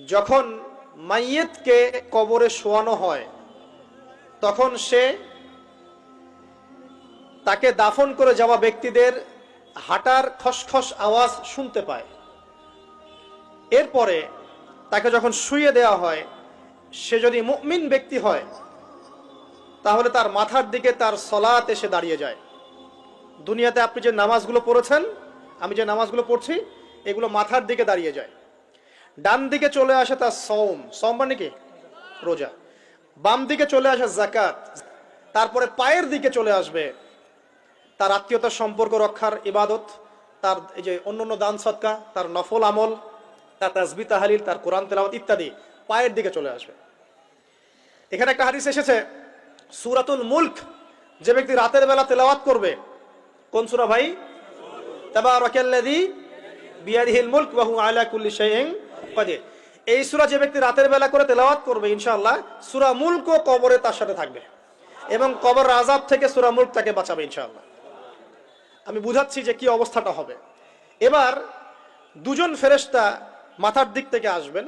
যখন মাইয়েতকে কবরে শোয়ানো হয় তখন সে তাকে দাফন করে যাওয়া ব্যক্তিদের হাঁটার খসখস আওয়াজ শুনতে পায়। এরপরে তাকে যখন শুইয়ে দেওয়া হয়, সে যদি মুমিন ব্যক্তি হয় তাহলে তার মাথার দিকে তার সলাত এসে দাঁড়িয়ে যায়। দুনিয়াতে আপনি যে নামাজগুলো পড়েছেন, আমি যে নামাজগুলো পড়ছি, এগুলো মাথার দিকে দাঁড়িয়ে যায়। ডান দিকে চলে আসে তার সওম মানে কি রোজা, বাম দিকে চলে আসে যাকাত, তারপরে পায়ের দিকে চলে আসবে তার আত্মীয়তার সম্পর্ক রক্ষার ইবাদত, তার এই যে অন্যান্য দান সদকা, তার নফল আমল, তার তাসবিহ তাহলিল, তার কোরআন তেলাওয়াত ইত্যাদি পায়ের দিকে চলে আসবে। এখানে একটা হাদিস এসেছে, সূরাতুল মুলক যে ব্যক্তি রাতের বেলা তেলাওয়াত করবে, কোন সূরা ভাই? তাবারাকাল্লাযী বিয়াদিহিল মুলক ওয়া হুয়া আলা কুল্লি শাইইন কাদির। এই সূরা যে ব্যক্তি রাতের বেলা করে তেলাওয়াত করবে, ইনশাআল্লাহ সূরা মুলকও কবরে তার সাথে থাকবে এবং কবর আযাব থেকে সূরা মুলক তাকে বাঁচাবে ইনশাআল্লাহ। আমি বুঝাচ্ছি যে কি অবস্থাটা হবে। এবার দুজন ফেরেশতা মাথার দিক থেকে আসবেন,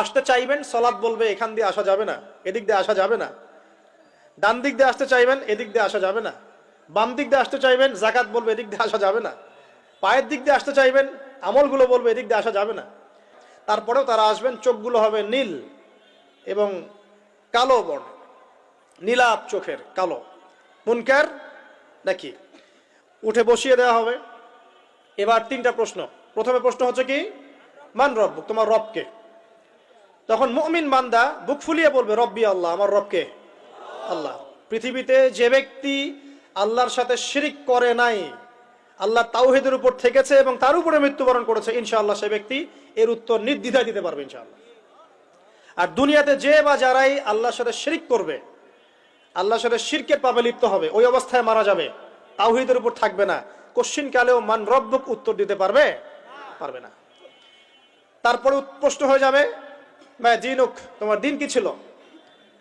আসতে চাইবেন, সালাত বলবে এখান দিয়ে আসা যাবে না, এদিক দিয়ে আসা যাবে না। ডান দিক দিয়ে আসতে চাইবেন, এদিক দিয়ে আসা যাবে না। বাম দিক দিয়ে আসতে চাইবেন, যাকাত বলবে এদিক দিয়ে আসা যাবে না। পায়ের দিক দিয়ে আসতে চাইবেন, আমলগুলো বলবে এদিক দিয়ে আসা যাবে না। তারপরেও তারা আসবেন, চোখগুলো হবে নীল এবং কালো বর্ণ, নীলাপ চোখের কালো। মুনকার নাকি উঠে বসিয়ে দেওয়া হবে। এবার তিনটা প্রশ্ন। প্রথমে প্রশ্ন হচ্ছে কি, মান রব্বুক, তোমার রবকে? তখন মুমিন বান্দা বুক ফুলিয়ে বলবে রব্বি আল্লাহ, আমার রবকে আল্লাহ। পৃথিবীতে যে ব্যক্তি আল্লাহর সাথে শিরিক করে নাই, আল্লাহ তাওহীদের উপর থেকেছে এবং তার উপরে মৃত্যুবরণ করেছে, ইনশাআল্লাহ সে ব্যক্তি এর উত্তর নির্দ্বিধায় দিতে পারবে ইনশাআল্লাহ। আর দুনিয়াতে যে বা যারাই আল্লাহর সাথে শিরিক করবে, আল্লাহর সাথে শিরকের পাপে লিপ্ত হবে, ওই অবস্থায় মারা যাবে, তাওহীদের উপর থাকবে না, কোশ্চিন কালেও মান রব্বুক উত্তর দিতে পারবে না। তারপরে প্রশ্ন হয়ে যাবে মা দীনুক, তোমার দিন কি ছিল?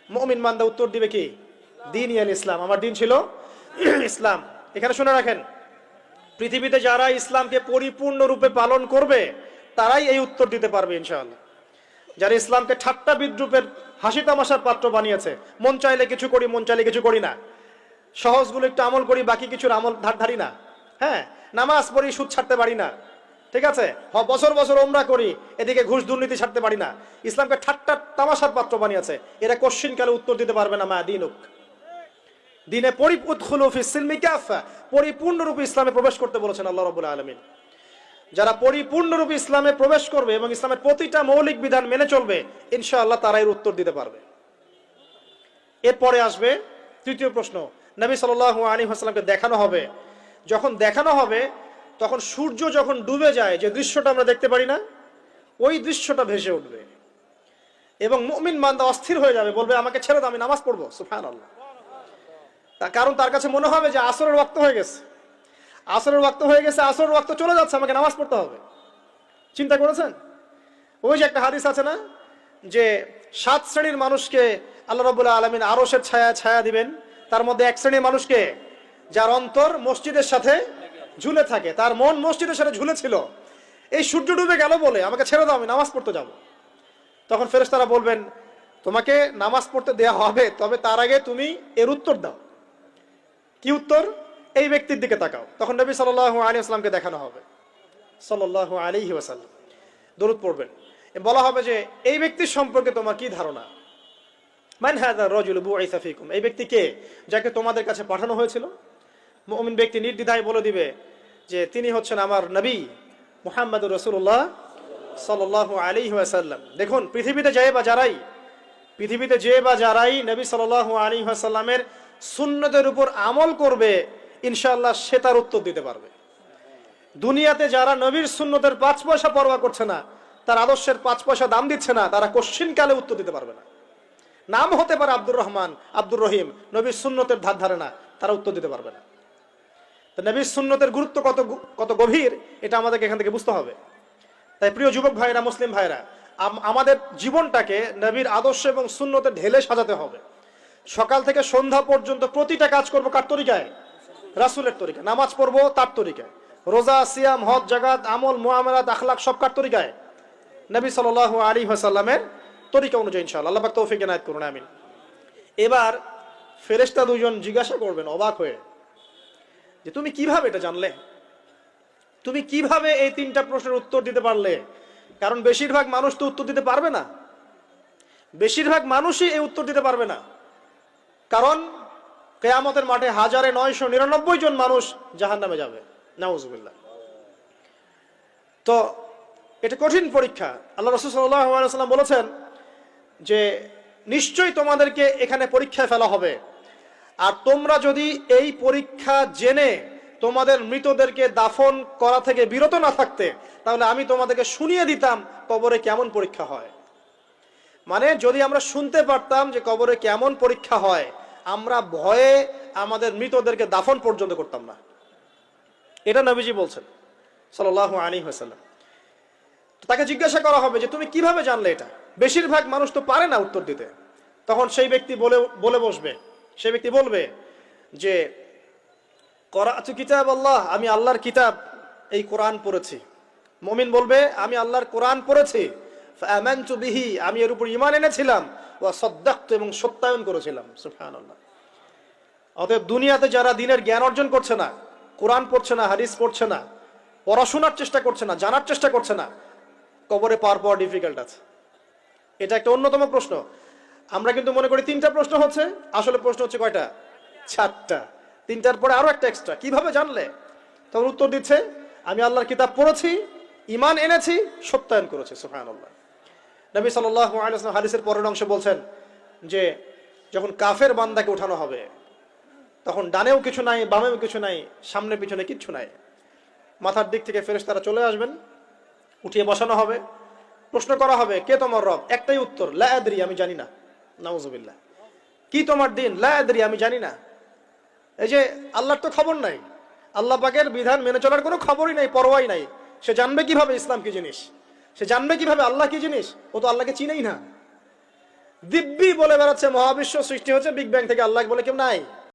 মুমিন বান্দা উত্তর দিবে কি, দীনি আল ইসলাম, আমার দিন ছিল ইসলাম। এখানে শুনে রাখেন, পৃথিবীতে যারা ইসলামকে পরিপূর্ণ রূপে পালন করবে তারাই এই উত্তর দিতে পারবে ইনশাআল্লাহ। যারা ইসলামকে ঠাট্টা বিদ্রুপের হাসি তামাশার পাত্র বানিয়েছে, মন চাইলে কিছু করি, মন চাইলে কিছু করি না, সহজগুলো একটু আমল করি, বাকি কিছুর আমল ধারি না, হ্যাঁ, নামাজ পড়ি, সুদ ছাড়তে পারি না, ঠিক আছে, বছর বছর ওমরা করি, এদিকে ঘুষ দুর্নীতি ছাড়তে পারি না, ইসলামকে ঠাট্টা তামাশার পাত্র বানিয়েছে, এরা কোশ্চিন কালে উত্তর দিতে পারবে না মা দীনুক, দিনে পরিপূর্ণরূপে ইসলামে প্রবেশ করতে বলেছেন আল্লাহ রাব্বুল আলামিন। যারা পরিপূর্ণরূপে ইসলামে প্রবেশ করবে এবং ইসলামের প্রতিটা মৌলিক বিধান মেনে চলবে, ইনশাআল্লাহ তারা এর উত্তর দিতে পারবে। এরপরে আসবে তৃতীয় প্রশ্ন, নবী সাল্লাল্লাহু আলাইহি ওয়াসাল্লামকে দেখানো হবে। যখন দেখানো হবে তখন সূর্য যখন ডুবে যায়, যে দৃশ্যটা আমরা দেখতে পারি না, ওই দৃশ্যটা ভেসে উঠবে এবং মুমিন বান্দা অস্থির হয়ে যাবে, বলবে আমাকে ছেড়ে দাও, আমি নামাজ পড়বো। সুবহানাল্লাহ। কারণ তার কাছে মনে হবে যে আসরের ওয়াক্ত হয়ে গেছে, আসরের ওয়াক্ত হয়ে গেছে, আসরের ওয়াক্ত চলে যাচ্ছে, আমাকে নামাজ পড়তে হবে। চিন্তা করেছেন? ওই যে একটা হাদিস আছে না, যে 7 শ্রেণীর মানুষকে আল্লাহ রাব্বুল আলামিন আরশের ছায়া দিবেন, তার মধ্যে এক শ্রেণীর মানুষকে যার অন্তর মসজিদের সাথে ঝুলে থাকে, তার মন মসজিদের সাথে ঝুলে ছিল, এই সূর্য ডুবে গেল বলে আমাকে ছেড়ে দাও, আমি নামাজ পড়তে যাব। তখন ফেরেশতারা বলবেন তোমাকে নামাজ পড়তে দেয়া হবে, তবে তার আগে তুমি এর উত্তর দাও। কি উত্তর? এই ব্যক্তির দিকে তাকাও। তখন নবী সাল্লাল্লাহু আলাইহি ওয়াসাল্লামকে দেখানো হবে, সাল্লাল্লাহু আলাইহি ওয়াসাল্লাম দরুদ পড়বেন। বলা হবে যে এই ব্যক্তির সম্পর্কে তোমার কি ধারণা? মান হাযা রাজুলু বুইসা ফীকুম, এই ব্যক্তি কে, যাকে তোমাদের কাছে পাঠানো হয়েছিল? মুমিন ব্যক্তি নির্দ্বিধায় বলে দিবে যে তিনি হচ্ছেন আমার নবী মুহাম্মদুর রাসূলুল্লাহ সাল্লাল্লাহু আলাইহি ওয়াসাল্লাম। দেখুন, পৃথিবীতে যে বা যারাই নবী সাল্লাল্লাহু আলাইহি ওয়াসাল্লামের সুন্নতের উপর আমল করবে, ইনশাআল্লাহ সে তার উত্তর দিতে পারবে। দুনিয়াতে যারা নবীর সুন্নতের 5 পয়সা পরোয়া করছে না, তার আদর্শের 5 পয়সা দাম দিচ্ছে না, তারা কোশ্চিন কালে উত্তর দিতে পারবে না। নাম হতে পারে আব্দুর রহমান, আব্দুর রহিম, নবীর সুন্নতের ধার ধারে না, তারা উত্তর দিতে পারবে না। তো নবীর সুন্নতের গুরুত্ব কত গভীর, এটা আমাদেরকে এখান থেকে বুঝতে হবে। তাই প্রিয় যুবক ভাইরা, মুসলিম ভাইরা, আমাদের জীবনটাকে নবীর আদর্শ এবং সুন্নতে ঢেলে সাজাতে হবে। সকাল থেকে সন্ধ্যা পর্যন্ত প্রতিটা কাজ করবো কার তরিকায়? রাসূলের তরিকায়। নামাজ পড়বো তার তরিকায়, রোজা, সিয়াম, হজ, জাকাত, আমল, মুআমালাত, আখলাক সব কার তরিকায়? নবী সাল্লাল্লাহু আলাইহি ওয়াসাল্লামের তরিকা অনুযায়ী ইনশাআল্লাহ। আল্লাহ পাক তৌফিক এনায়েত করুন, আমিন। এবার ফেরেশতা দুজন জিজ্ঞাসা করবেন অবাক হয়ে যে তুমি কিভাবে এটা জানলে, তুমি কিভাবে এই তিনটা প্রশ্নের উত্তর দিতে পারলে? কারণ বেশিরভাগ মানুষ তো উত্তর দিতে পারবে না, বেশিরভাগ মানুষই এই উত্তর দিতে পারবে না। কারণ কিয়ামতের মাঠে 1999 জন মানুষ জাহান্নামে যাবে, নাউজুবিল্লাহ। তো এটা কঠিন পরীক্ষা। আল্লাহ রাসূল সাল্লাল্লাহু আলাইহি ওয়াসাল্লাম বলেছেন যে নিশ্চয়ই তোমাদেরকে এখানে পরীক্ষায় ফেলা হবে, আর তোমরা যদি এই পরীক্ষা জেনে তোমাদের মৃতদেরকে দাফন করা থেকে বিরত না থাকতে, তাহলে আমি তোমাদেরকে শুনিয়ে দিতাম কবরে কেমন পরীক্ষা হয়। মানে যদি আমরা শুনতে পারতাম যে কবরে কেমন পরীক্ষা হয়, আমরা ভয়ে আমাদের মৃতদেরকে দাফন পর্যন্ত করতাম না। এটা নবীজি বলছেন সাল্লাল্লাহু আলাইহি ওয়াসাল্লাম। তাকে জিজ্ঞাসা করা হবে যে তুমি কিভাবে জানলে এটা? বেশিরভাগ মানুষ তো পারে না উত্তর দিতে। তখন সেই ব্যক্তি বলে বসবে, সেই ব্যক্তি বলবে যে করাতু কিতাব আল্লাহ, আমি আল্লাহর কিতাব এই কোরআন পড়েছি। মুমিন বলবে আমি আল্লাহর কোরআন পড়েছি, ফাআমানতু বিহি, আমি এর উপর ঈমান এনেছিলাম, ওয়া সাদ্দাকতু, এবং সত্যায়ন করেছিলাম। সুবহানাল্লাহ। অতএব দুনিয়াতে যারা দ্বীনের জ্ঞান অর্জন করছে না, কোরআন পড়ছে না, হাদিস পড়ছে না, পড়াশোনার চেষ্টা করছে না, জানার চেষ্টা করছে না, কবরে পাওয়া ডিফিকাল্ট আছে। এটা একটা অন্যতম প্রশ্ন। আমরা কিন্তু মনে করি তিনটা প্রশ্ন হচ্ছে, আসলে প্রশ্ন হচ্ছে কয়টা? 4টা। তিনটার পরে আরো একটা এক্সট্রা। কিভাবে জানলে? তখন উত্তর দিচ্ছে আমি আল্লাহর কিতাব পড়েছি, ঈমান এনেছি, সত্যায়ন করেছি। সুবহানাল্লাহ। নবী সাল্লাল্লাহু আলাইহি ওয়াসাল্লাম হাদিসের পরের অংশে বলছেন যে যখন কাফের বান্দাকে উঠানো হবে, তখন ডানেও কিছু নাই, বামেও কিছু নাই, সামনে পিছনে কিচ্ছু নাই। মাথার দিক থেকে ফেরেশতারা চলে আসবেন, উঠিয়ে বসানো হবে, প্রশ্ন করা হবে কে তোমার রব? একটাই উত্তর, লা আদরি, আমি জানি না। নাউজুবিল্লাহ। কি তোমার দিন? লা আদরি, আমি জানি না। এই যে আল্লাহর তো খবর নাই, আল্লাহ পাকের বিধান মেনে চলার কোনো খবরই নাই, পরোয়াই নাই। সে জানবে কিভাবে ইসলাম কি জিনিস? সে জানবে কিভাবে আল্লাহ কি জিনিস? ও তো আল্লাহকে চিনেই না। দিব্যি বলে বেড়াচ্ছে মহাবিশ্ব সৃষ্টি হচ্ছে বিগ ব্যাং থেকে, আল্লাহ বলে কেউ নাই।